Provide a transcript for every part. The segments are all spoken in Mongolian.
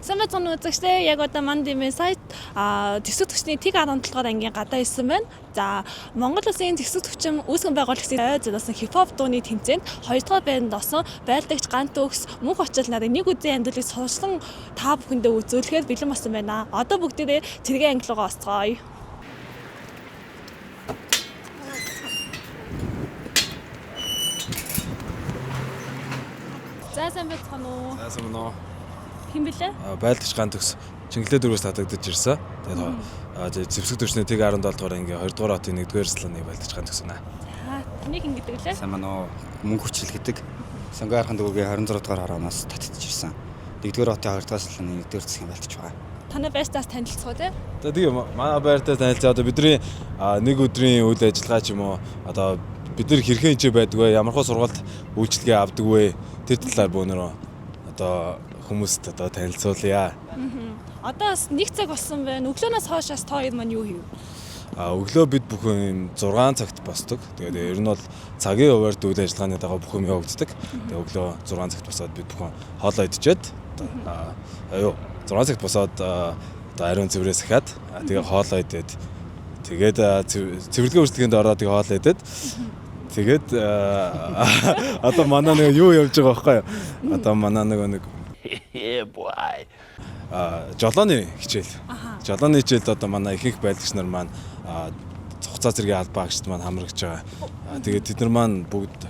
Сайн байна уу үзэгчдээ. Яг одоо мандимын сайт төсөв төвчний тэг 17 дугаар ангийн гадаа ирсэн байна. За Монгол Улсын төсөв төвчин үүсгэн байгуулагчдын зориулсан хипхоп дууны тэмцээнд 2 дугаар байранд осон байлдагч Гант Төгс мөнх очил нарыг нэг үзэн амьдралыг сонирсон та бүхэндээ үзүүлэхээр бэлэн болсон байна. Одоо бүгдээрээ цэргийн анги руугаа осцгоё. Сайн байна уу? Сайн байна уу? Хэн блэ? Байлдагч Гант Төгс Чингэлээ дөрвөөс татагдаж ирсэн. Тэгээд зэвсэг төвчний тэг 17 дугаар ангийн 2 дугаар хотын 1-р салааны Байлдагч Гант Төгс байна. За таны хэн гэдэг лээ? Сайн байна уу? Мөнх хүчил гэдэг. Сонгой хархан дүүгийн 26 дугаар хороноос татагдаж ирсэн. 1-р хотын 2 дугаар салааны 1-р засгийн байлдагч байгаа. Танай байртаас танилцах уу те? За тэгээ манай байртаа танилцаа одоо бидний нэг өдрийн үйл ажиллагаа ч юм уу одоо бид нар хэрхэн ч байдгүй ямархуу сургалт үйлчлэгээ авдаг вэ? Тэр талаар бөөнөрөө одоо хүмүүст одоо танилцуулъя. Одоо бас нэг цаг болсон байна. Өглөөнөөс хоошоос та хоёр маань юу хийв? Өглөө бид бүхэн 6 цагт босдог. Тэгээд ер нь бол цагийн хуваард үйл ажиллагааны дагуу бүх юм явагддаг. Тэгээд өглөө 6 цагт босоод бид бүхэн хоолоо идчихэд 6 цагт босоод одоо ариун цэврээс ахаад тэгээд хоолоо идээд тэгээд цэвэрлэгийн үйлчлэгээнд ороод тэгээд хоолоо идээд тэгээд одоо манай нэг юу явж байгаа байхгүй юу? Одоо манай нэг жолооны хичээл. Жолооны хичээлд одоо манай ихэнх байлагч нар маань цугцаа зэргийн албаагчд маань хамрагч байгаа. Тэгээд тэд нар маань бүгд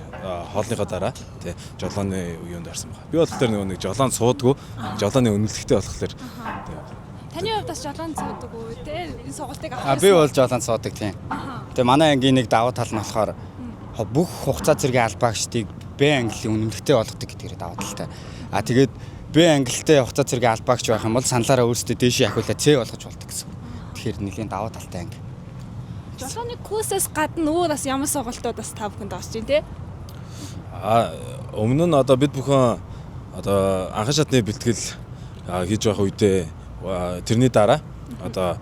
хоолныхоо дараа тий жолооны үеинд орсон байна. Би бол тэр нэг жолоон суудгүй, жолооны үнэлэхтэй болохоор Таны хувьд бас жолоон цуудаг уу те? Энэ сургалтыг авах. Би бол жолоон цуудаг тийм. Тэгээ манай ангийн нэг давуу тал нь болохоор бүх хугацаа зэргийн албаагчдыг Б английн үнэмлэхтэй болгодог гэдгээр давуу талтай. Тэгээд Б ангилтай хугацаа зэргийн албаагч байх юм бол саналаараа өөрсдөө дээшээ ахиулаад С болгож болдог гэсэн. Тэгэхээр нэлийн давуу талтай анги. Жолооны курсээс гадна өөр бас ямар сургалтууд бас та бүхэнд орж байна те? Өмнө нь одоо бид бүхэн одоо анхан шатны бэлтгэл хийж байх үедээ тэрний дараа одоо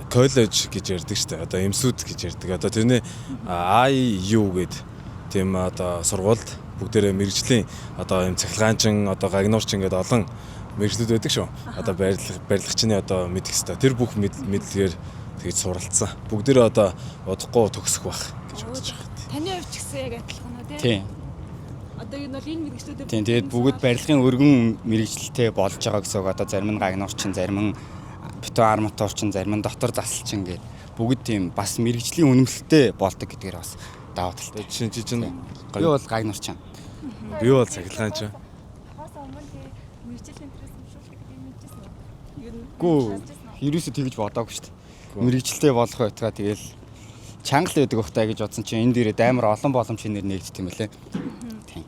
коллеж гэж ярьдаг шүү дээ. Одоо эмсүүд гэж ярьдаг. Одоо тэрний IU гэдэг тийм одоо сургуульд бүгдээрээ мэрэгжлийн одоо юм цахилгаанчин одоо гагнуурчин гэдэг олон мэрэгчлүүд байдаг шүү. Одоо барилгачны одоо мэдэх хэвээр тэр бүх мэдлэгээр тэгж суралцсан. Бүгдээрээ одоо удахгүй төгсөх байх гэж бодож байгаа. Таны хувьд ч гэсэн яг адилхан уу те? Тийм. Одоо энэ бол энэ мэрэгчлүүдээ Тийм. Тэгээд бүгд барилгын өргөн мэрэгчлэлтэй болж байгаа гэсэн үг. Одоо зарим нь гагнуурчин, зарим нь бетон арматурчин, зарим нь дотор засалчин гэдэг бүгд тийм бас мэрэгжлийн үнэмлэхтэй болдог гэдгээр бас давуу талтай. Чинь би бол гагнуурчин. Би бол цахилгаанчин. Гүү ерөөсөө тэгж бодоагүй шүү дээ. Мэрэгчлээ болох байтугай тэгэл чангал байдаг бахтай гэж бодсон чинь энэ дээрээ амар олон боломж нэр нэгддэг юм лээ. Тийм.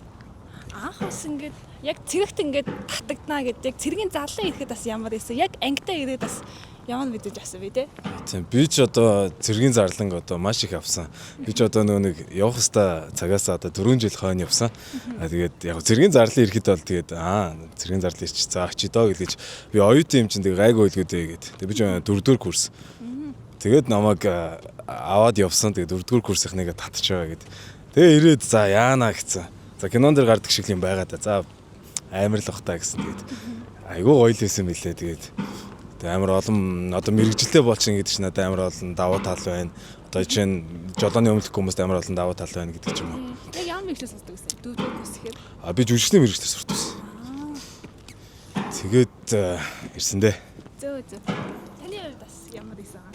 Анх бас ингээд яг цэрэгт ингээд татагдана гэдэг яг цэргийн зарлан ирэхэд бас ямар байсан. Яг ангитай ирээд бас ямар мэдэж авсан бэ те? Тийм би ч одоо цэргийн зарланг одоо маш их авсан. Би ч одоо нэг явах хэвээр цагаас одоо 4 жил хойно явсан. Тэгээд яг цэргийн зарлан ирэхэд бол тэгээд цэргийн зарлан ирчих за очие доо гэж би оюутан юм чинь тэг гайгүй илгүүдээ гээд. Тэг би ч 4-р курс. Тэгээд намайг аваад явсан. Тэгээд 4-р курсынхныг татчих байгаа гээд. Тэгээ ирээд за яана гэсэн. За кинон дээр гардаг шиг юм байгаа да. За амар л бах та гэсэн. Тэгээд айгүй гоё л байсан мэлээ тэгээд. Тэгээ амар олон одоо мэрэгжилтэй болчихно гэдэг чинь надад амар олон давуу тал байна. Одоо чинь жолооны өмнөх хүмүүст амар олон давуу тал байна гэдэг ч юм уу. Яг ямар мэрэгчлээ сурдаг гэсэн? 4-р курс гэхээр. Би жүжигчний мэрэгчлэр сурсан. Тэгээд ирсэн дээ. Зөө. Таны хувьд бас ямар байсан?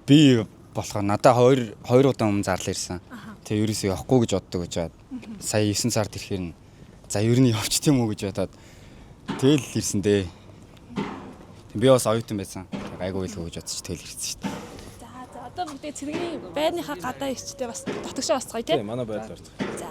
Би болохоор надад 2 удаа өмнө зарлаа ирсэн. Тэгээ ерөөсөө явахгүй гэж боддог гэж бод. Сая 9 сард ирэхээр за ер нь явчих тийм үү гэж бодоод тэгэл ирсэн дээ. Би бас оюутан байсан. Гайгүй л гэж бодчих тэгэл ирсэн шүү дээ. За одоо бүгдээ цэргийн байрныхаа гадаа ирчтэй бас дотогшоо босцгоё тийм. Манай байдлаар. За.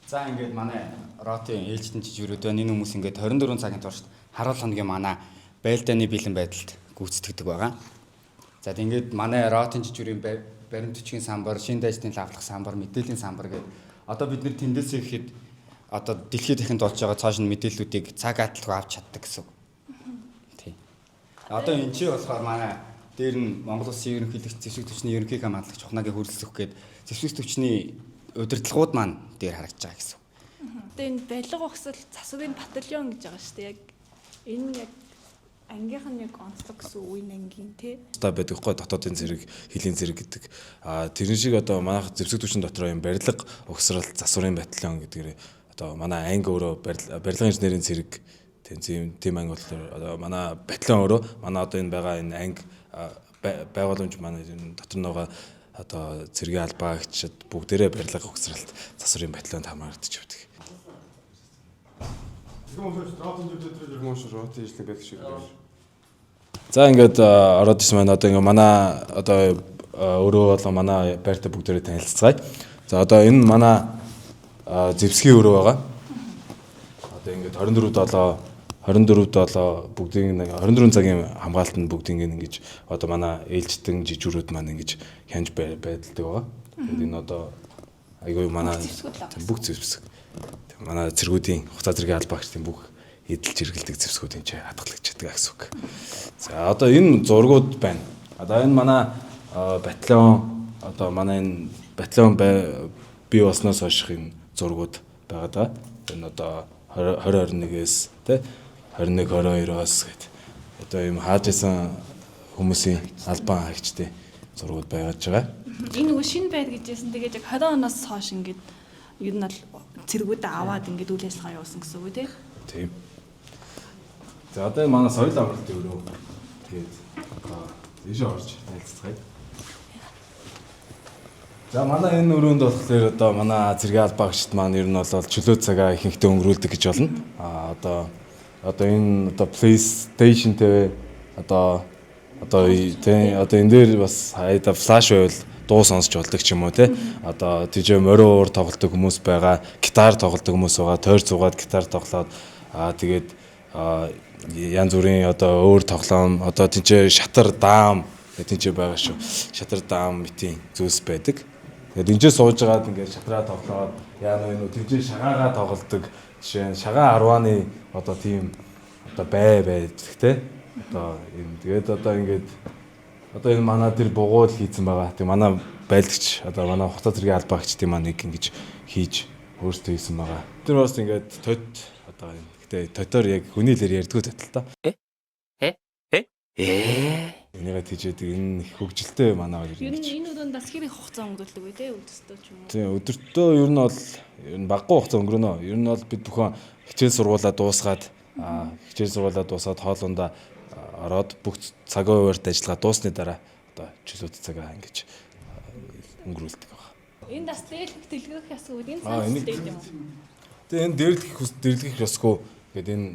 За ингээд манай ротын ээлжтэн жижигрүүд байна. Энэ хүмүүс ингээд 24 цагийн турш харуул хоногийн манай байлдааны бэлэн байдалд гүйцэтгэдэг байгаа. За тэгээд манай ротын жижигрийн баримт төчгийн самбар, шин дайсны лавлах самбар, мэдээллийн самбар гэдэг одоо бид нэр тэндээсээ ихэд одоо дэлхийд ихэнд болж байгаа цааш нь мэдээллүүдийг цаг аталгүй авч чаддаг гэсэн үг. Тийм. Одоо энэ чи болохоор манай дээр нь Монгол Улсын ерөнхийлөгч зэвсэг төвчний ерөнхий хамгааллагч Чухнагийн хөрөлсөх гээд зэвсэг төвчний удирдлагууд маань дээр харагдаж байгаа гэсэн. Тэгээ энэ барилга ухсал засварын батальон гэж байгаа шүү дээ. Яг энэ яг ангийнх нь яг онцлог гэсэн үеийн ангийн тий. Та байдаг хгүй дотоодын зэрэг, хилийн зэрэг гэдэг. Тэрэн шиг одоо манайх зэвсэг түвшин дотор юм барилга угсрал засварын батальон гэдгээр одоо манай анги өөрөө барилгын инженерийн зэрэг тийм анги болохоор одоо манай батальон өөрөө манай одоо энэ байгаа энэ анги байгууламж манай энэ дотор нөгөө одоо цэргийн албаагчид бүгдээрээ барилга угсралт засварын батальонд хамаардаг байдаг. За ингээд ороод ирсэн байна. Одоо ингээ манай одоо өөрөө болон манай байртай бүгдээрээ танилцгаая. За одоо энэ манай зэвсгийн өрөө байгаа. Одоо ингээд 24/7 бүгдийн 24 цагийн хамгаалтанд бүгдийг ингэж одоо манай ээлжтэн жижүүрүүд маань ингэж хянж байдалдаг байгаа. Тэгээд энэ одоо айгүй манай бүх зэвсэг манай цэргүүдийн хугацаа зэргийн албаагчдын бүх эдэлж хэрэгэлдэг зэвсгүүд энэ хадгалагдчихдаг гэсэн үг. За одоо энэ зургууд байна. Одоо энэ манай батальон одоо манай энэ батальон бий болсноос хойш энэ зургууд байгаа даа. Энэ одоо 2021-ээс тэ 21-22-оос гээд одоо юм хааж исэн хүмүүсийн албан хаагчдын зургууд байгаж байгаа. Энэ нөгөө шинэ байр гэжсэн. Тэгээд яг 20 оноос хойш ингээд ер нь бол цэргүүд аваад ингээд үйл ажиллагаа явуулсан гэсэн үг тий. Тийм. За одоо манай соёл амралтын өрөө. Тэгээд ийшээ орж танилцгаая. За манай энэ өрөөнд болохоор одоо манай цэргийн албаагчид маань ер нь бол чөлөө цагаа ихэнхдээ өнгөрүүлдэг гэж болно. Одоо энэ одоо PlayStation TV одоо энэ дээр бас хайда флаш байвал дуу сонсч болдог ч юм уу те. Одоо тийж морио уур тоглодог хүмүүс байгаа, гитар тоглодог хүмүүс байгаа, тойр зугаад гитар тоглоод тэгээд янз бүрийн одоо өөр тоглоом одоо тийж шатар даам тийж байгаа шүү. Шатар даам мэтийн зүйлс байдаг. Тэгээд энэ сууж байгаад ингээд шатраа тоглоод яа нү тийж шагаагаа тоглодог. Жишээ нь шагаа 10-ны одоо тийм одоо байдаг те. Одоо энэ тэгээд одоо ингээд одоо энэ манай тэр бугуул хийцэн байгаа. Тэг манай байлгч одоо манай хугацаа зэргийн албаагчдын маань нэг ингэж хийж өөрсдөө хийсэн байгаа. Тэр бас ингээд тод одоо гэтээ тодор яг хүний лэр ярьдгүй тотэл та. Энийгээ тийжээд энэ их хөгжилтэй манай хоёр Ер нь энэ өрөөнд бас хэрэг хугацаа өнгөрүүлдэг үү те өдөртөө ч юм уу. Тийм өдөртөө ер нь бол баггүй хугацаа өнгөрөнө. Ер нь бол бид бүхэн хичээл сургуулаа дуусгаад хоолундаа ороод бүх цагийн хуваарьт ажиллагаа дуусны дараа одоо чөлөөт цагаа ингэж өнгөрүүлдэг байна. Энэ бас дээрлэх дэлгэрэх ясгүй энэ санс дээр юм уу? Тэгээ энэ дэрлэх ёсгүй гэдэг энэ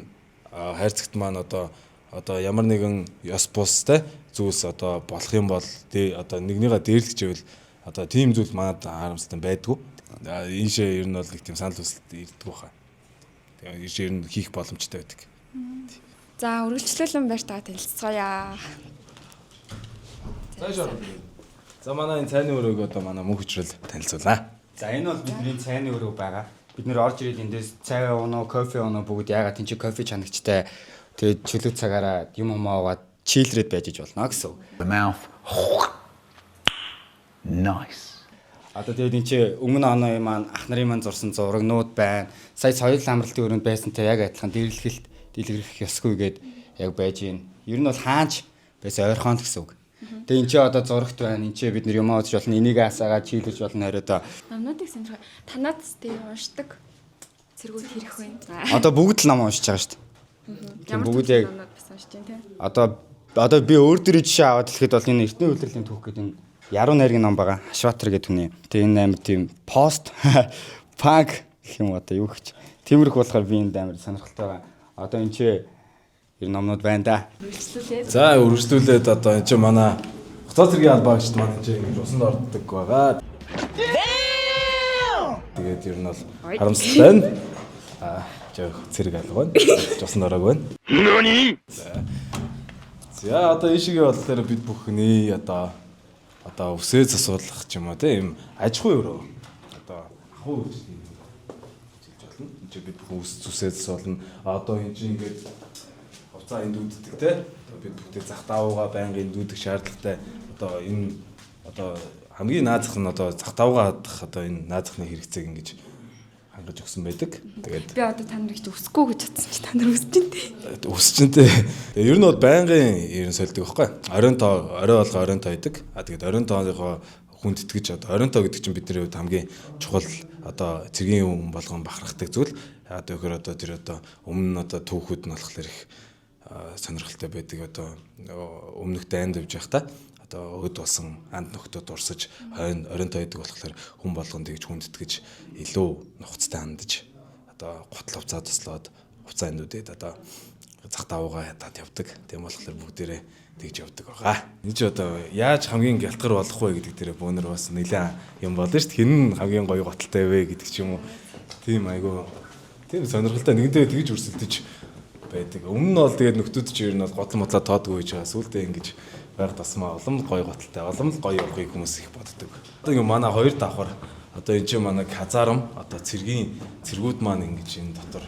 хайрцагт маань одоо ямар нэгэн ёс бустай зүйлс одоо болох юм бол одоо нэгнийгээ дээрлэж ивэл одоо тийм зүйл манад харамсалтай байдгүй. Ийшээ ер нь бол нэг тийм санал хүсэлт ирдэг байна. Тэгээ ийшээ ер нь хийх боломжтой байдаг. За үргэлжлүүлэн байртайгаа танилцгаая. За манай энэ цайны өрөөг одоо манай мөнх хүчрэл танилцуулаа. За энэ бол бидний цайны өрөө байгаа. Бид нэр орж ирээд эндээс цай ууно, кофе ууно бүгд ягаад тийч кофе чанагчтай тэгээд чөлөө цагаараа юм аваад чийлрээд байж болно гэсэн үг. Mouth. Nice. Одоо тэгээд энэ чи өмнө оны маань ах нарын маань зурсан зурагнууд байна. Сая соёл амралтын өрөөнд байсантай яг адилхан дэлгэрэх ёсгүй гээд яг байж гин. Ер нь бол хаанч байсан ойрхоонд гэсэн үг. Тэгээ энэ чи одоо зурагт байна. Энэ чи бид нар юм аудж болно. Энийг асаагаад чийлж болно хариуд. Номнуудыг сонирхоо. Танаад тийм уншдаг цэргүүд хэрэг байна. Одоо бүгд л ном уншиж байгаа шүү дээ. Ямар бүгд яг номнууд бас уншиж байна тийм. Одоо би өөр дөрөв жишээ аваад хэлэхэд бол энэ эртний үйлдвэрлэлийн түүх гэдэг энэ Яруу найргийн ном байгаа. Хашбатар гэдэг хүний. Тэгээ энэ амар тийм пост панк гэх юм одоо юу гэж. Тиймэрх болохоор би энэ амар сонирхолтой байгаа. Одоо энэ чи ер номнууд байна да. За үргэлжлүүлээд одоо энэ чи манай хугацаа зэргийн албаагчд маань энэ ингэж усанд ордог байгаа. Тэгээд ер нь бол харамсалтай байна. Жоо цэрэг алга байна. Усанд ороог байна. За одоо ийшээ болохоор бид бүхний одоо үсээ засуулах ч юм уу тийм аж ахуй өрөө. Одоо ахуй гэж болно. Энд чи бид бүхэн үсээ засуулна. Одоо энэ чи ингээд хувцаа эндүүддэг те. Одоо бид бүхдээ зах даавууга байнгын эндүүдэх шаардлагатай. Одоо энэ одоо хамгийн наазах нь одоо зах давгаа хадах одоо энэ наазахны хэрэгцээг ингэж хангаж өгсөн байдаг. Тэгээд Би одоо та нарыг өсөхгүй гэж бодсон чи та нар өсөж дээ. өсчөнтэй. Тэгээд ер нь бол байнгын ер нь сольдог байхгүй. Оройн болго оройн байдаг. Тэгээд оройн тоогоо хүндэтгэж одоо оройн тоо гэдэг чинь бидний хувьд хамгийн чухал одоо цэргийн хүн болгон бахархдаг зүйл. Яагаад гэвэл одоо тэр одоо өмнө нь одоо түүхүүд нь болохоор их сонирхолтой байдаг. Одоо өмнөх дайнд явж байхдаа одоо өд болсон анд нөхдөд урсаж оройн тоо гэдэг болохоор хүн болгон тэгж хүндэтгэж илүү нухацтай хандаж одоо гутал хувцаа туслаад хувцаа эндүүдэд одоо зах давуугаа ядаад явдаг. Тийм болохоор бүгдээрээ тэгж явдаг байгаа. Энд чи одоо яаж хамгийн гялтгар болох вэ гэдэг дээр бөөнөр бас нэлээд юм болно шүү дээ. Хэн нь хамгийн гоё готалтай вэ гэдэг ч юм уу. Тийм айгу тийм сонирхолтой нэгэнтээ тэгж өрсөлдөж байдаг. Өмнө нь бол тэгээд нөхдүүд чи ер нь бол готал мотлоо тоодгүй гэж байгаа. Сүүлдээ ингэж байг тасмаа улам гоё готалтай, улам л гоё явахыг хүмүүс их боддог. Одоо ингэ манай хоёр давхар одоо энэ чи манай казарм одоо цэргүүд маань ингэж энэ дотор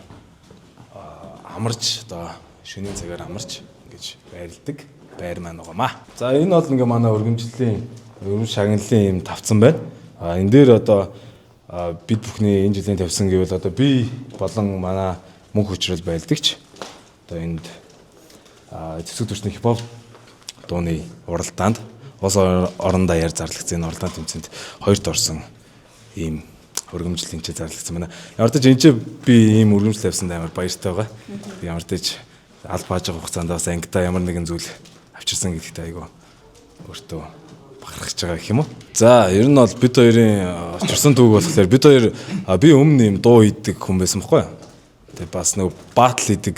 амарч одоо шөнийн цагаар амарч ингэж байрладаг. Байр маань байгаамаа. За энэ бол ингээ манай өргөмж шагналын юм тавцсан байна. Энэ дээр одоо бид бүхний энэ жилийн тавьсан гэвэл одоо би болон манай мөнх хүчрэл байлдагч. Одоо энд зэвсэг төрчний хипхоп дууны уралдаанд улс орон даяар зарлагдсан энэ уралдаан тэмцээнд хоёрт орсон ийм өргөмжлийн ч зарлагдсан байна. Ямар ч энэ би ийм өргөмжл тавьсанд амар баяртай байгаа. Ямар ч аль бааж байгаа хугацаанд бас ангидаа ямар нэгэн зүйл авчирсан гэдэгт айгу өөртөө бахархаж байгаа гэх юм уу. За ер нь бол бид хоёрын очирсан түүх болохоор бид хоёр би өмнө юм дуу хийдэг хүн байсан байхгүй. Тэгээд бас нэг батл хийдэг.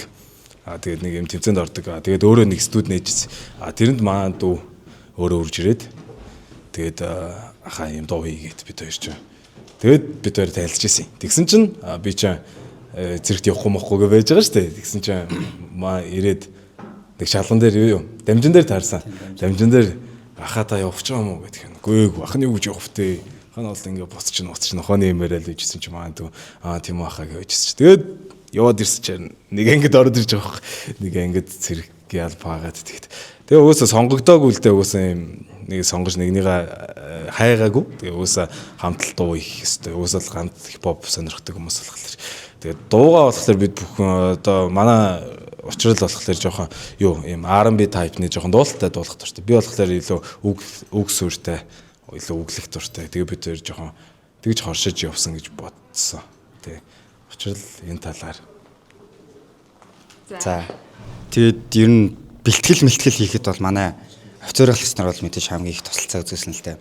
Тэгээд нэг юм тэмцээнд ордог. Тэгээд өөрөө нэг студ нээжсэн. Тэрэнд маань дүү өөрөө үрж ирээд тэгээд ахаа юм дуу хийгээд бид хоёр ч. Тэгээд бид хоёр тайлж ирсэн. Тэгсэн чинь би ч зэрэгт явахгүй мохгүй гэж байж байгаа шүү дээ. Тэгсэн чинь маа ирээд нэг шалган дээр юу дамжин дээр таарсан. Дамжин дээр ахаа та явах ч юм уу гэдэг юм. Гүйг ахны юу гэж явах вэ? Ахаа бол ингээ буцчих нохооны юмараа л ижсэн чи маань тийм үү ахаа гэж ижсэн чи. Тэгээд яваад ирсэн чинь нэг ангид ороод ирж байгаа. Нэг ангид цэрэг ял баагаад тэгт. Тэгээ өөсөө сонгогдоогүй л дээ өөсөө юм нэг сонгож нэгнийгээ хайгаагүй. Тэгээ өөсөө хамтал дуу хийх хэвээр өөсөө л хамт хипхоп сонирхдаг хүмүүс болохоор. Тэгээд дуугаа болохоор бид бүхэн одоо манай учрал болохоор жоохон юу юм R&B type-ны жоохон дуулалтай дуулах дуртай. Би болохоор илүү үг суурьтай, илүү өглөх дуртай. Тэгээ бид хоёр жоохон тэгж хоршиж явсан гэж бодсон. Тэ. Учрал энэ талаар. За. Тэгээд ер нь бэлтгэл хийхэд бол манай офицерлагч нар бол мэдээж хамгийн их тусалцаа үзүүлсэн л дээ.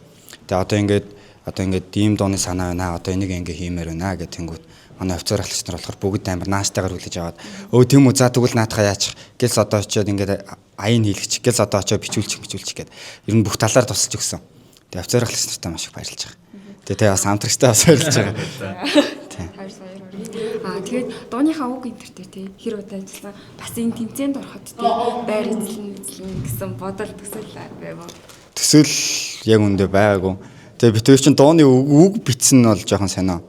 Тэгээ одоо ингээд ийм дууны санаа байна. Одоо энийг ингээ хиймээр байна гэх тэнгүүт манай офицерлагч нар болохоор бүгд амар наастайгаар хүлээж аваад тийм үү за тэгвэл наатахаа яачих гэлс одоо очиод ингээд аян хийлгч гэлс одоо очиод бичүүлчих гээд ер нь бүх талаар тусалж өгсөн. Тэгээ офицерлагч нартай маш их баярлж байгаа. Тэгээ бас хамтрагчтай бас баярлж байгаа. Тэгээд дууныхаа үг интертэй тий хэр удаа ажилласан бас энэ тэмцээнд ороход тий байр эзлэн гэсэн бодол төсөөл байв уу? Төсөөл яг үндэ байгаагүй. Тэгээ бид хоёр чинь дууны үг бичсэн нь бол жоохон сонио.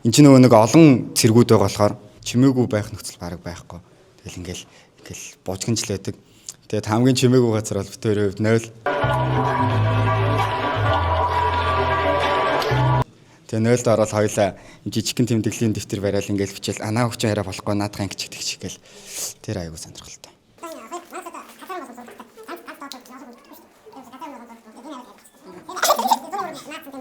Энд чинь нөгөө нэг олон цэргүүд байгаа болохоор чимээгүй байх нөхцөл бараг байхгүй. Тэгэл ингээл бужигнж л байдаг. Тэгээд хамгийн чимээгүй газар бол бид хоёрын хувьд 0. Тэгээ 0-д ороод хоёлаа жижигхэн тэмдэглэлийн дэвтэр бариад ингээл бичээл анаа өгч хараа болохгүй наадах ангич тэгчих гээл тэр аягүй сонирхолтой.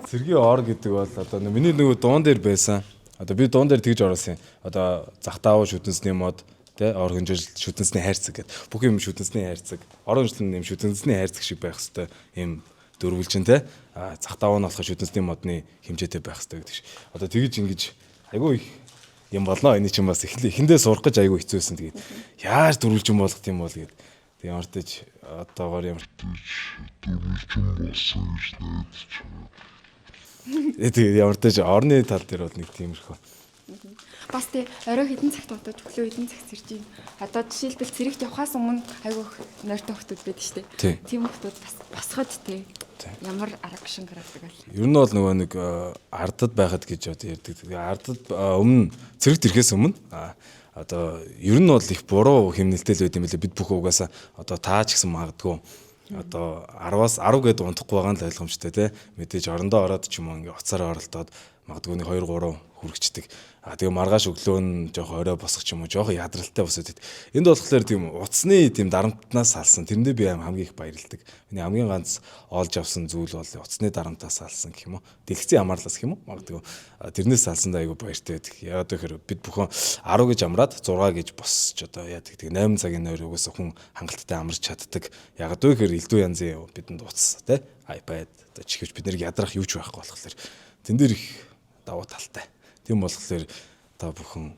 Цэргийн ор гэдэг бол одоо миний нөгөө дуун дээр байсан. Одоо би дуун дээр тэгж орсон юм. Одоо зах даавуу шүтэнсний мод тэ ор хөнжил шүтэнсний хайрцаг гэдэг. Бүх юм шүтэнсний хайрцаг. Ор хөнжлөн юм шүтэнсний хайрцаг шиг байх хэвээр юм дөрвөлжин тэ. Зах даавуу нь болохоор шүтэнсний модны хэмжээтэй байх хэвээр гэдэг шиг. Одоо тэгж ингэж айгүй их юм болно. Энэ чинь бас эхэндээ сурах гэж айгүй хэцүүсэн. Тэгээд яаж дөрвөлжин болгох юм бол гэдэг. Тэгээд ямартаж одоогоор ямартаж дөрвөлжин болсон гэж найдаж байна. Тэгээд ямартаж орны тал дээр бол нэг тиймэрхүү. Бас тий орой хэдэн цагт удаж өглөө хэдэн цагт сэрж юм. Одоо жишээлбэл цэрэгт явхаас өмнө айгүй нойртой хүмүүс байдаг шүү дээ. Тийм хүмүүс бас босгоод тий ямар арга шин гаргадаг вэ? Ер нь бол нөгөө нэг ардад байхад гэж ярьдаг. Ардад өмнө цэрэгт ирэхээс өмнө одоо ер нь бол их буруу хэмнэлтэй л байд юм лээ. Бид бүхэн угаасаа одоо таа ч гэсэн магадгүй Одоо 10-аас 10 гээд унтахгүй байгаа нь л ойлгомжтой тий. Мэдээж орондоо ороод ч юм уу ингээ уцаараа оролдоод магадгүй 2 3 хүрэгчдэг. Тэгээ маргааш өглөө нь жоох орой босох ч юм уу жоох ядралтай босоод ид. Энд болохоор тийм утасны тийм дарамтнаас салсан. Тэрэндээ би хамгийн их баярлдаг. Миний хамгийн ганц олж авсан зүйл бол утасны дарамтаас салсан гэх юм уу. Дэлгэцийн хамаарлаас гэх юм уу. Магадгүй тэрнээс салсандаа айгүй баяртай байдаг. Яагаад гэхээр бид бүхэн 10 гэж амраад 6 гэж босч одоо яадаг. Тэгээ 8 цагийн нойр угаасаа хүн хангалттай амарч чаддаг. Яагаад гэхээр элдв янзын бидэнд утас тий iPad одоо чихвч бид нэр ядрах юу ч байхгүй болохоор тэн дээр их давуу талтай. Тийм болохоор та бүхэн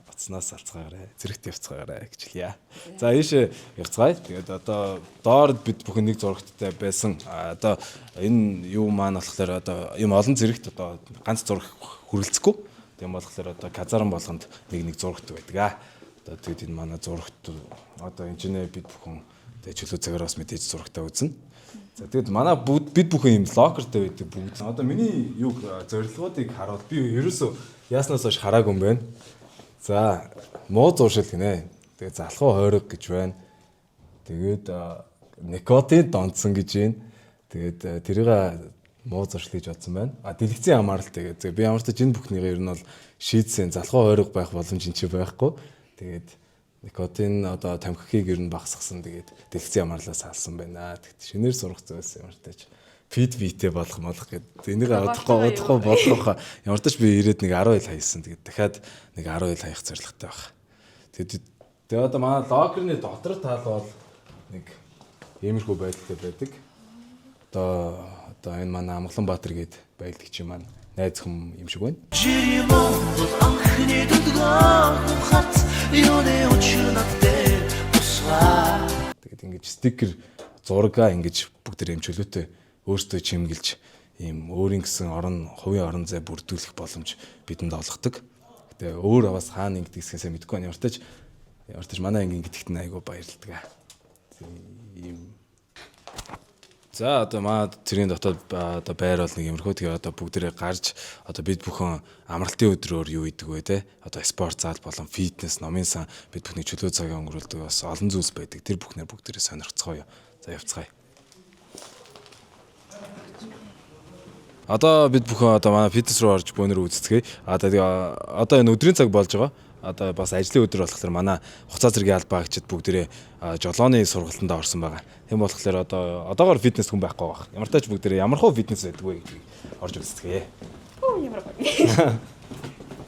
утаснаас алцгаарай, зэрэгт явцгаарай гэж хэлье. За ийшээ явцгаая. Тэгээд одоо доор бид бүхэн нэг зурагттай байсан. Одоо энэ юу маань болохоор одоо юм олон зэрэгт одоо ганц зураг хүрэлцэхгүй. Тийм болохоор одоо казарм болгонд нэг зурагт байдаг. Одоо тэгээд энэ манай зурагт одоо энэ ч нэ бид бүхэн тэгээд чөлөө цагаар бас мэдээж зурагтаа үзнэ. За тэгэд манай бид бүхэн юм локертэй байдаг бүгд. Одоо миний юг зорилгоодыг харуул би ерөөсөө яаснаас хойш хараагүй юм байна. За муу зуршил гинэ. Тэгээд залхуу хойрог гэж байна. Тэгээд никотин донцсон гэж байна. Тэгээд тэрийг муу зуршил гэж бодсон байна. Дэлгэцийн хамаарал тэгээд би ямар ч энэ бүхнийгээ ер нь бол шийдсэн залхуу хойрог байх боломж энэ ч байхгүй. Тэгээд никотин одоо тамхиг ер нь багасгасан тэгээд дэлгэцийн хамаарлаас салсан байна. Тэгт шинээр сурах зүйлс ямар ч тач фид битээ болох гэд энийг удахгүй болох ямар ч тач би ирээд нэг 10 ил хайсан. Тэгээд дахиад нэг 10 ил хаях зорилготой байна. Тэгээд одоо манай логерны дотор тал бол нэг иймэрхүү байдалтай байдаг. Одоо энэ манай Амгаланбаатар гээд байлдагч юм маань найз хүм юм шиг байна. Тэгээд ингэж стикер зургаа ингэж бүгд юм чөлөөтэй өөртөө чимгэлж ийм өөрийн гэсэн хувийн орон зай бүрдүүлэх боломж бидэнд олгодог. Гэтэ өөр аваас хаана ингэдэгсээс мэдэхгүй байна. Ямар ч манай ангийн гэдэгт нь айгүй баярлалдаг. Ийм за одоо маа тэрийн дотоод одоо байр бол нэг юмрхөө тэгээ одоо бүгдээрээ гарч одоо бид бүхэн амралтын өдрөөр юу идэг вэ те одоо спорт зал болон фитнес номын сан бид бүхний чөлөө цагаа өнгөрүүлдэг бас олон зүйлс байдаг. Тэр бүхнээр бүгдээрээ сонирхцгоё. За явцгаая. Одоо бид бүхэн одоо манай фитнес руу орж бөөнөр үзцгээе. Одоо энэ өдрийн цаг болж байгаа. Одоо бас ажлын өдөр болохоор манай хуцаа зэргийн албаа гिचд бүгдээрээ жолооны сургалтанд орсон байгаа. Тийм болохоор одоогоор фитнес хүн байхгүй байх. Ямар тач бүгдээрээ ямар хөө фитнес байдаг вэ гэдгийг орж үздэгэ. Ямар гоё.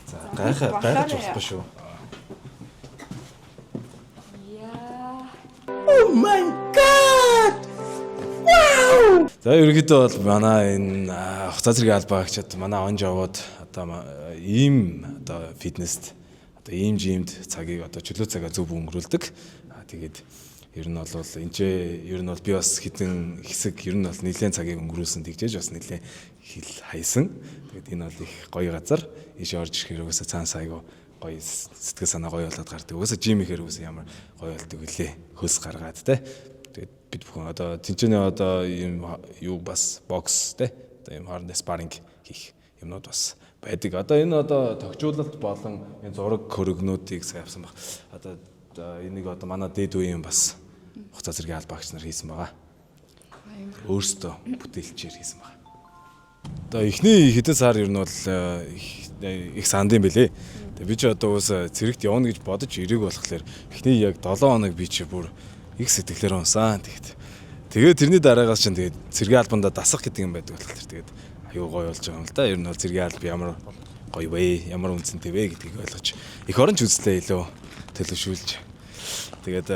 За гайхаж болохгүй шүү. Яа. Oh my god. Wow! За ерөнхийдөө бол манай энэ хуцаа зэргийн албаа гिचд манай онж аваад одоо ийм одоо фитнест одоо ийм жимд цагийг одоо чөлөө цагаа зөв өнгөрүүлдэг. Тэгээд ер нь бол ер нь бол би бас хитэн хэсэг ер нь бол нэлээд цагийг өнгөрүүлсэн тэгжээж бас нэлээд хил хайсан. Тэгээд энэ бол их гоё газар. Ийш орж ирэхээр өөөсө цаанаас айгу гоё сэтгэл санаа гоё болоод гардаг. Өөөсө жим ихээр өөөсө ямар гоё болдог вүлээ. Хөлс гаргаад те. Тэгээд бид бүхэн одоо тэнцэнэ одоо ийм юу бас бокс те. Одоо ийм хоорондоо спарринг хийх юмнууд бас байдаг. Одоо энэ тогтжуулалт болон энэ зураг хөрөгнүүдийг авсан баг. Одоо энийг одоо манай дээд үеийн бас хуцаа зэргийн албаагч нар хийсэн байгаа. Өөрсдөө бүтээлчээр хийсэн байгаа. Одоо эхний хэдэн сар ер нь бол их санд юм бэлээ. Тэгээ би ч одоо ус цэрэгт явна гэж бодож ирээг болохоор эхний яг 7 хоног би чи бүр их сэтгэлээр унсан. Тэгээд тэрний дараагаас чинь тэгээд цэргийн албандаа дасах гэдэг юм байдаг болохоор тэгээд аюу гоё болж байгаа юм л да. Ер нь бол цэргийн алба ямар гоё вэ? Ямар үнцэнтэй вэ гэдгийг ойлгож их оронч үзлээ илүү төлөвшүүлж. Тэгээд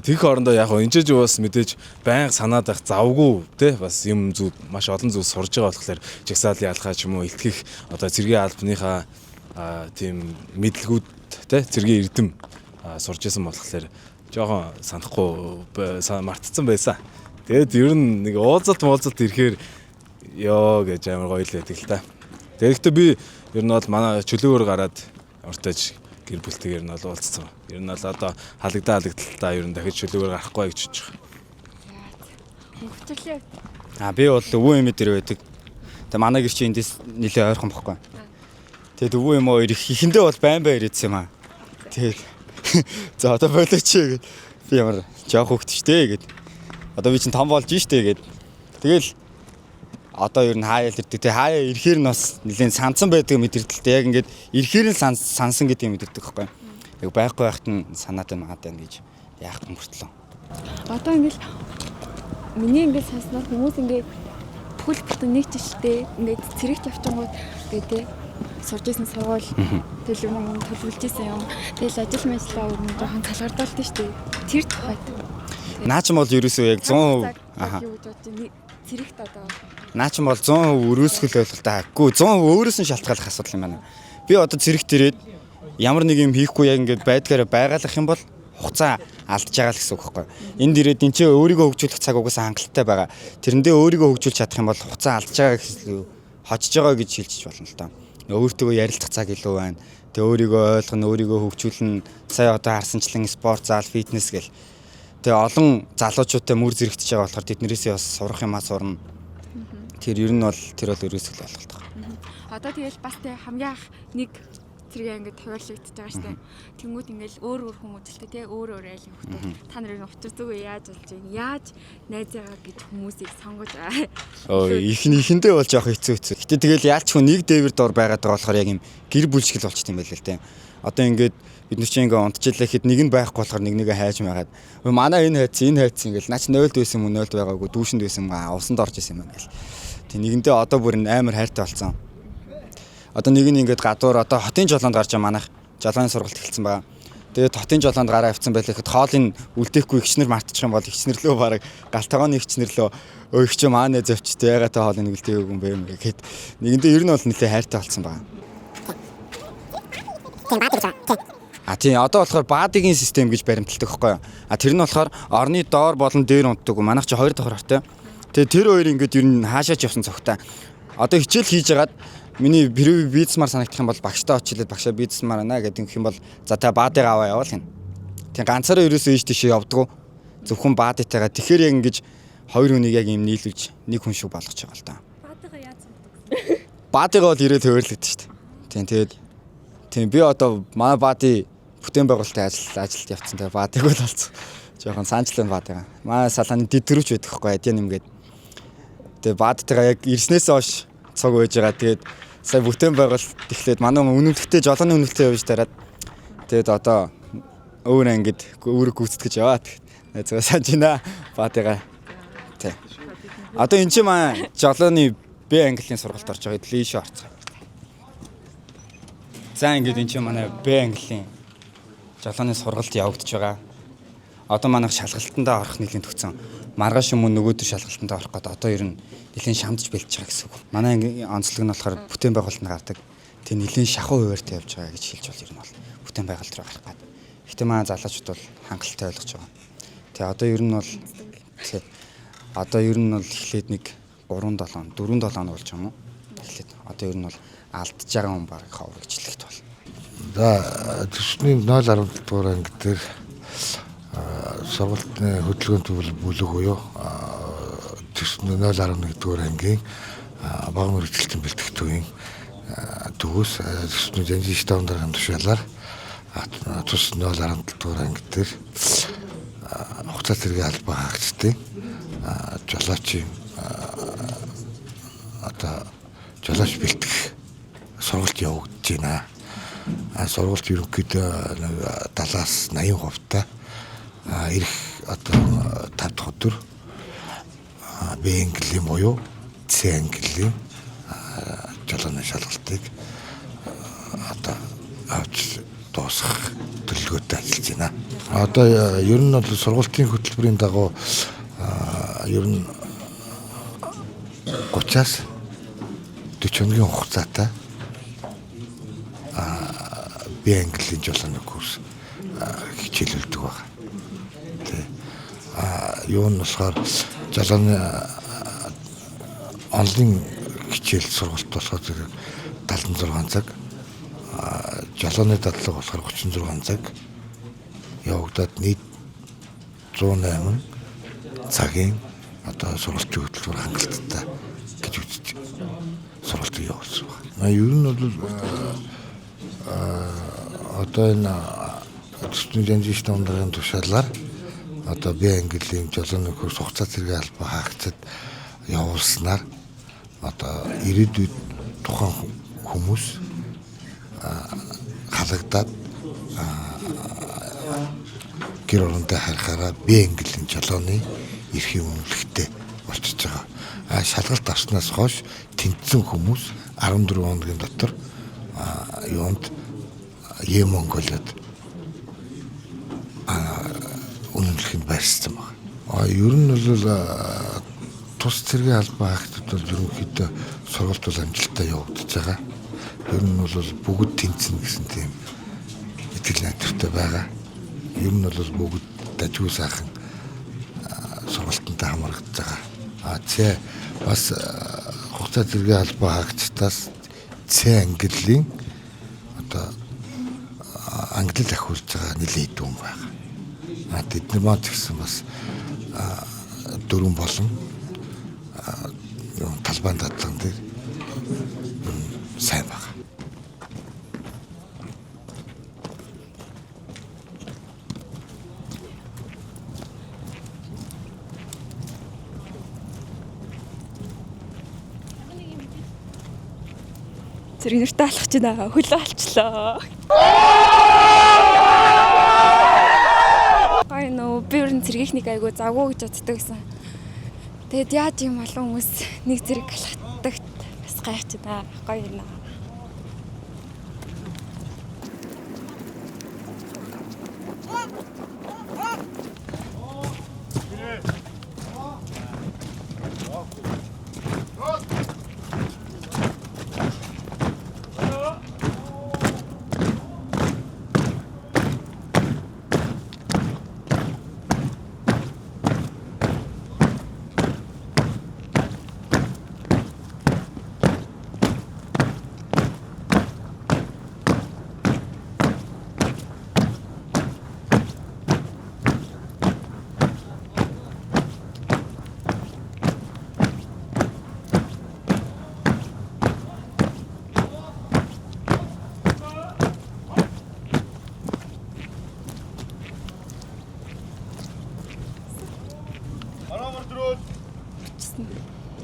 тэрх орондоо яг энэ ч бас мэдээж байнга санаад байх завгүй те бас юм зүг маш олон зүйл сурж байгаа болохоор жагсаалын алхаа ч юм уу илтгэх одоо цэргийн албаныхаа тийм мэдлгүүд те цэргийн эрдэм сурж исэн болохоор жоохон санахгүй мартцсан байсан. Тэгээд ер нь нэг уулзалт ирэхээр ёо гэж амар гоё л байдаг л та. Тэгэхдээ би ер нь бол манай чөлөөгөр гараад уртаж гэр бүлтэйгээр нь бол уулзсан. Ер нь бол одоо халагдалтаа ер нь дахиж чөлөөгөр гарахгүй гэж бодож байгаа. Хөвчлээ. Би бол өвөө эмээ дээр байдаг. Тэгээ манай гэр чи эндээс нэлээ ойрхон бохгүй. Тэгээд өвөө эмээ хоёр ихэндээ бол байн ирээдсэн юм аа. Тэгээд за одоо болооч гэд би ямар жоох хөвгт штэ гэд. Одоо би чинь том болж штэ гээд. Тэгэл одоо ер нь хаяа л ирдэг. Тэгээ хаяа ирэхээр нь бас нэлээд сансан байдаг мэдэрдэлтэй. Яг ингээд ирэхээр нь сансан гэдэг мэдэрдэг байхгүй. Яг байхгүй байхад нь санаад байна гэж яах юм мөртлөө. Одоо ингээд миний ингээд санснаар хүмүүс ингээд бүхэл бүтэн нэг жилдээ ингээд цэрэгт явчингууд гэдэг сурж исэн сургууль төлөвлөмж төлөвлөж исэн юм. Тэгэл ажил мэжлээ өрнө жоохон талгардалт нь шүү дээ. Тэр тухайд. Наа ч юм бол ерөөсөө яг 100% цэрэгт одоо наа ч юм бол 100% өрөөсгөл ойлголттой. Үгүй 100% өөрөөс нь шалтгааллах асуудал юм байна. Би одоо цэрэгт ирээд ямар нэг юм хийхгүй яг ингээд байдгаараа байгалах юм бол хугацаа алдж байгаа л гэсэн үг байхгүй. Энд ирээд энэ чинь өөрийгөө хөгжүүлэх цаг угаасаа хангалттай байгаа. Тэрэндээ өөрийгөө хөгжүүлж чадах юм бол хугацаа алдж байгаа гэсэн хожж байгаа гэж хэлчих болно л доо. Өөртөө ярилцах цаг илүү байна. Тэгээ өөрийгөө ойлгоно, өөрийгөө хөгжүүлнэ. Сая одоо харсанчлан спорт зал, фитнес гэл. Тэгээ олон залуучуудтай мөр зэрэгтэж байгаа болохоор тэднэрээсээ бас сурах юмаа сурна. Тэр ер нь бол ерөөсөө ойлголт байна. Одоо тэгэл бас тэг хамгийн анх нэг зэрэг ингээд тохиолдож байгаа штэ. Тэнгүүд ингээл өөр хүмүүстэлтэй тий өөр айл хөвгтүүд та нарын учир зүгөө яаж болж байна? Яаж найзаагаа гэж хүмүүсийг сонгож байгаа. Ихэндээ болж явах хэцүү. Гэтэ тэгэл яалч хүн нэг дээвэр дор байгаад байгаа болохоор яг юм гэр бүл шиг л болчт юм байл л тий. Одоо ингээд бид нар чинь ингээд унтчихлаа гэхэд нэг нь байхгүй болохоор нэгээ хайж магаад манай энэ хайц ингээл наач 0-д байсан юм 0-д байгаагүй дүүшинд байсан юм усанд орж исэн юм ингээл. Тэг нэгэндээ одоо бүр амар хайртай болсон. Одоо нэг нь ингээд гадуур одоо хотын жолоонд гарч байгаа манайх жолооны сургалт эхэлсэн байгаа. Тэгээд хотын жолоонд гараа авцсан байлаа гэхэд хоолыг үлдээхгүй ихчнэр мартчих юм бол ихчнэрлөө бараг галтгооны ихчнэрлөө өөгч маань завчтэй ягаад та хоолыг үлдээгээгүй юм бэ гэхэд нэгэндээ ер нь бол нэлээ хайртай болсон байгаа. Тийм одоо болохоор баадыгийн систем гэж баримталдаг байхгүй юу? Тэр нь болохоор орны доор болон дээр унтдаг. Манайх чи 2 давхар хартай. Тэгээд тэр хоёр ингээд ер нь хаашаач явсан цогтой. Одоо хичээл хийж агаад миний бизнесмар санагдах юм бол багштай очилээд багшаа бизнесмар байна гэдэг юм бол за та баадыг аваа явал хин. Тийм ганцаараа ерөөсөө ийш тийшээ явдггүй. Зөвхөн баадтайгаа тэгэхээр яг ингэж хоёр хүнийг яг юм нийлүүлж нэг хүн шиг болгож байгаа л да. Баадыгаа яаж сонгодог? Баадыгаа бол ирээд хөөрлөгдөж шүү дээ. Тийм тэгээд тийм би одоо манай баады бүтээн байгуулалтын ажилд явцсан. Тэгээд баадыг бол олцсон. Жохон санчлан баадыгаа. Манай салааны дэдрүүч байдаг хгүй адийн нэмгээд. Тэгээд баадтайгаа яг ирснээс хойш цог байж байгаа. Тэгээд сая бүтээн байгуулалт эхлээд манай үнэмлэхтэй жолооны үнэмлэхтэй явж тараад тэгээд одоо өөр ангид өөрөг гүйцэтгэж яваа. Тэгээд санаж байна баадыгаа. Тий. Одоо энэ чинь маань жолооны Б английн сургалт орж байгаа. Лишээ орцгоо. За ингээд энэ чинь манай Б английн жолооны сургалт явагдаж байгаа. Одоо манайх шалгалтандаа орох нэлийн төгсөн. Маргааш юм уу нөгөөдөр шалгалтандаа орох гэдэг одоо ер нь нэлийн шамдж бэлдэж байгаа гэсэн үг. Манай ангийн онцлог нь болохоор бүтээн байгуулалтанд гардаг. Тэг нэлийн шахуу хуваарьтай явж байгаа гэж хэлж бол ер нь бол бүтээн байгуулалт руу гарах гэдэг. Гэхдээ манай залуучууд бол хангалттай ойлгож байгаа. Тэг одоо ер нь бол эхлээд нэг 3-7 4-7 болж байгаа юм уу? Эхлээд одоо ер нь бол алдж байгаа хүн баг ховрогчлэгт бол. За төсвийн 0.17 дугаар анги дээр сургалтын хөдөлгөөний бүлэг буюу төсвийн 0.1 дугаар ангийн бага мэргэжилтийн бэлтгэгчдийн төгөөс төсвийн жанжин штаб дараагийн тушаалаар тус 0.7 дугаар анги дээр хугацаа зэргийн албан хаагчдын жолоочийн одоо жолооч бэлтгэх сургалт явагдаж байна. Сургалт ерөнхийдөө 70-аас 80% ирэх одоо 5 дахь өдөр Б английн буюу С английн жолооны шалгалтыг одоо авч дуусгах төлөвлөгөөтэй ажиллаж байна. Одоо ер нь бол сургалтын хөтөлбөрийн дагуу ер нь 30-аас 40 хоногийн хугацаатай Б английн жолооны курс хичээлүүлдэг байна. Юу нь болохоор жолооны онлын хичээл сургалт болохоор 76 цаг, жолооны дадлага болохоор 36 цаг явагдаад нийт 108 цагийн одоо сургалтын хөтөлбөр хангалттай гэж үзэж сургалтыг явуулсан байна. Ер нь бол одоо энэ төсвийн жанжин штаб дараагийн тушаалаар одоо би английн жолооны курс хугацаа зэргийн албаа хаагцад явуулснаар одоо ирээдүйд тухайн хүмүүс халагдаад гэр орондоо харахаараа би английн жолооны эрхийн үнэлэхтэй болчихж байгаа. Шалгалт авснаас хойш тэнцсэн хүмүүс 14 хоногийн дотор юунд Монголиод үнэлэхэд байршсан байна. Ер нь бол тус цэргийн албан хаагчид бол ерөнхийдөө сургалт бол амжилттай явагдаж байгаа. Ер нь бол бүгд тэнцэн гэсэн тийм итгэл найдвартай байгаа. Ер нь бол бүгд дажгүй сайхан сургалтантай хамрагдаж байгаа. Бас хугацаа цэргийн албан хаагчдаас английн одоо англид ахиулж байгаа нэлээд дүн байна. Тэдний маань гэсэн бас дөрвөн болон талбайн дадлан дээр сайн байна. Зэрэг нэртэй алхаж байна. Хөлөө алчлаа. Гай нөө би өрн цэргийнхнийг айгу завгүй гэж боддог гэсэн. Тэгэд яаж юм олон хүмүүс нэг зэрэг алхахдаг бас гайхаж байна. Гоё юм.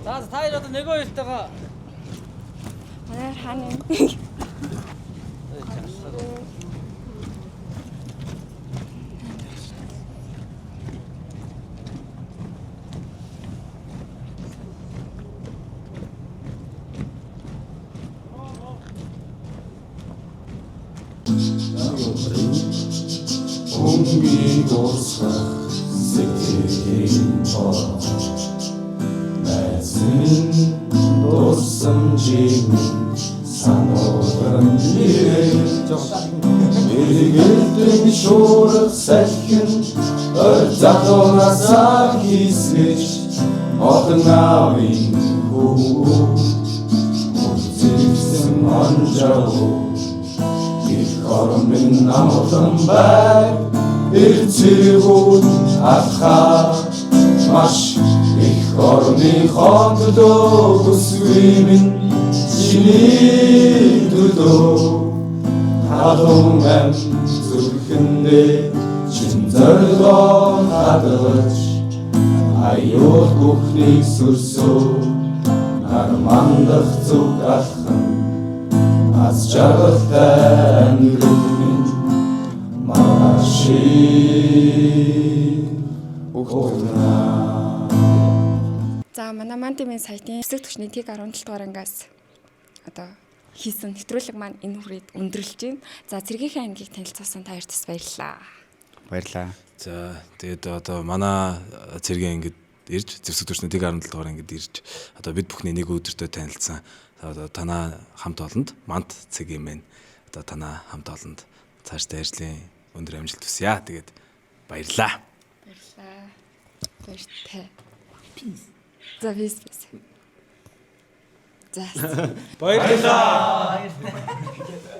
За та одоо нэг хоёртойгоо Манай хаана юм? Умгийн дуусах сэтгэлийн хоо Мэзэн дурсамжийн сануулган Эргэлдэн шуурах салхин Ор залуунасаа хийсгэж Отон аавын хүү Үзэгсэн анжаа их орон амтан бай эрцэгүүд алхаа маш их орны хондоо бүсгүймэн чиний дудуу халуун ам зүрхэндээ чин зорилгоо хадгалж аюул бүхнийг сүрсөө нармандах зүг алхан аз жаргалтай ангилмын машин ухтна. За манай Мантимын сайтын хэсэг төвчний ТИГ 17 дугаар ангиас одоо хийсэн нэвтрүүлэг маань энэ хүрээд өндөрлж байна. За цэргийнхээ ангийг танилцуулсан та хоёртас баярлалаа. Баярлалаа. За тэгээд одоо манай цэргийн ангид ирж зэвсэг төвчний ТИГ 17 дугаар ангид ирж одоо бид бүхний нэг өдөртөө танилцсан. Одоо танаа хамт олонд мант цэгийн мэн одоо танаа хамт олонд цаашдаа ажлын өндөр амжилт хүсье. Тэгээд баярлаа. Баярлалаа. Баяртай. За бис. За. баярлалаа.